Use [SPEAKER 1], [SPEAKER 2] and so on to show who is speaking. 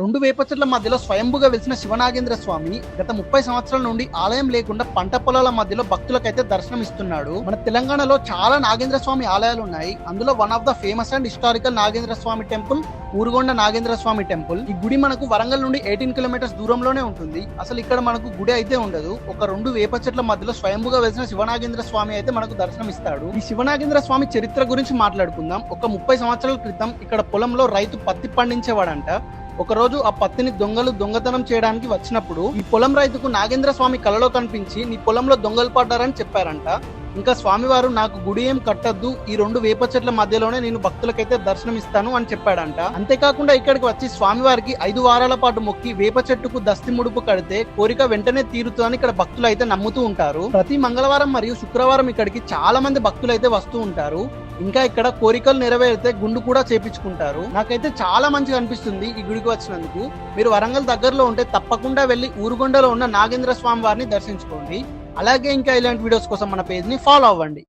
[SPEAKER 1] రెండు వేప చెట్ల మధ్యలో స్వయంభుగా వెలిసిన శివనాగేంద్ర స్వామి గత 30 సంవత్సరాల నుండి ఆలయం లేకుండా పంట పొలాల మధ్యలో భక్తులకైతే దర్శనం ఇస్తున్నాడు. మన తెలంగాణలో చాలా నాగేంద్ర స్వామి ఆలయాలు ఉన్నాయి. అందులో one of the famous and historical Nagendra Swami temple Urugonda Nagendra Swami temple. ఈ గుడి మనకు వరంగల్ నుండి 18 కిలోమీటర్స్ దూరంలోనే ఉంటుంది. అసలు ఇక్కడ మనకు గుడి అయితే ఉండదు. ఒక రెండు వేప చెట్ల మధ్యలో స్వయంభుగా వెలిసిన శివనాగేంద్ర స్వామి అయితే మనకు దర్శనం ఇస్తాడు. ఈ శివనాగేంద్ర స్వామి చరిత్ర గురించి మాట్లాడుకుందాం. ఒక 30 సంవత్సరాల క్రితం ఇక్కడ పొలంలో రైతు పత్తి పండించేవాడంట. ఒక రోజు ఆ పత్తిని దొంగలు దొంగతనం చేయడానికి వచ్చినప్పుడు ఈ పొలం రైతుకు నాగేంద్ర స్వామి కలలో కనిపించి నీ పొలంలో దొంగలు పడ్డారని చెప్పారంట. ఇంకా స్వామివారు నాకు గుడి ఏం కట్టద్దు, ఈ రెండు వేప చెట్ల మధ్యలోనే నేను భక్తులకైతే దర్శనం ఇస్తాను అని చెప్పాడంట. అంతేకాకుండా ఇక్కడికి వచ్చి స్వామివారికి 5 వారాల పాటు మొక్కి వేప చెట్టుకు దస్తి ముడుపు కడితే కోరిక వెంటనే తీరుతుందని ఇక్కడ భక్తులు అయితే నమ్ముతూ ఉంటారు. ప్రతి మంగళవారం మరియు శుక్రవారం ఇక్కడికి చాలా మంది భక్తులు అయితే వస్తూ ఉంటారు. ఇంకా ఇక్కడ కోరికలు నెరవేరితే గుండు కూడా చేపించుకుంటారు. నాకైతే చాలా మంచిగా అనిపిస్తుంది ఈ గుడికి వచ్చినందుకు. మీరు వరంగల్ దగ్గరలో ఉంటే తప్పకుండా వెళ్ళి ఊరుగొండలో ఉన్న నాగేంద్ర స్వామి వారిని దర్శించుకోండి. అలాగే ఇంకా ఇలాంటి వీడియోస్ కోసం మన పేజ్ ని ఫాలో అవ్వండి.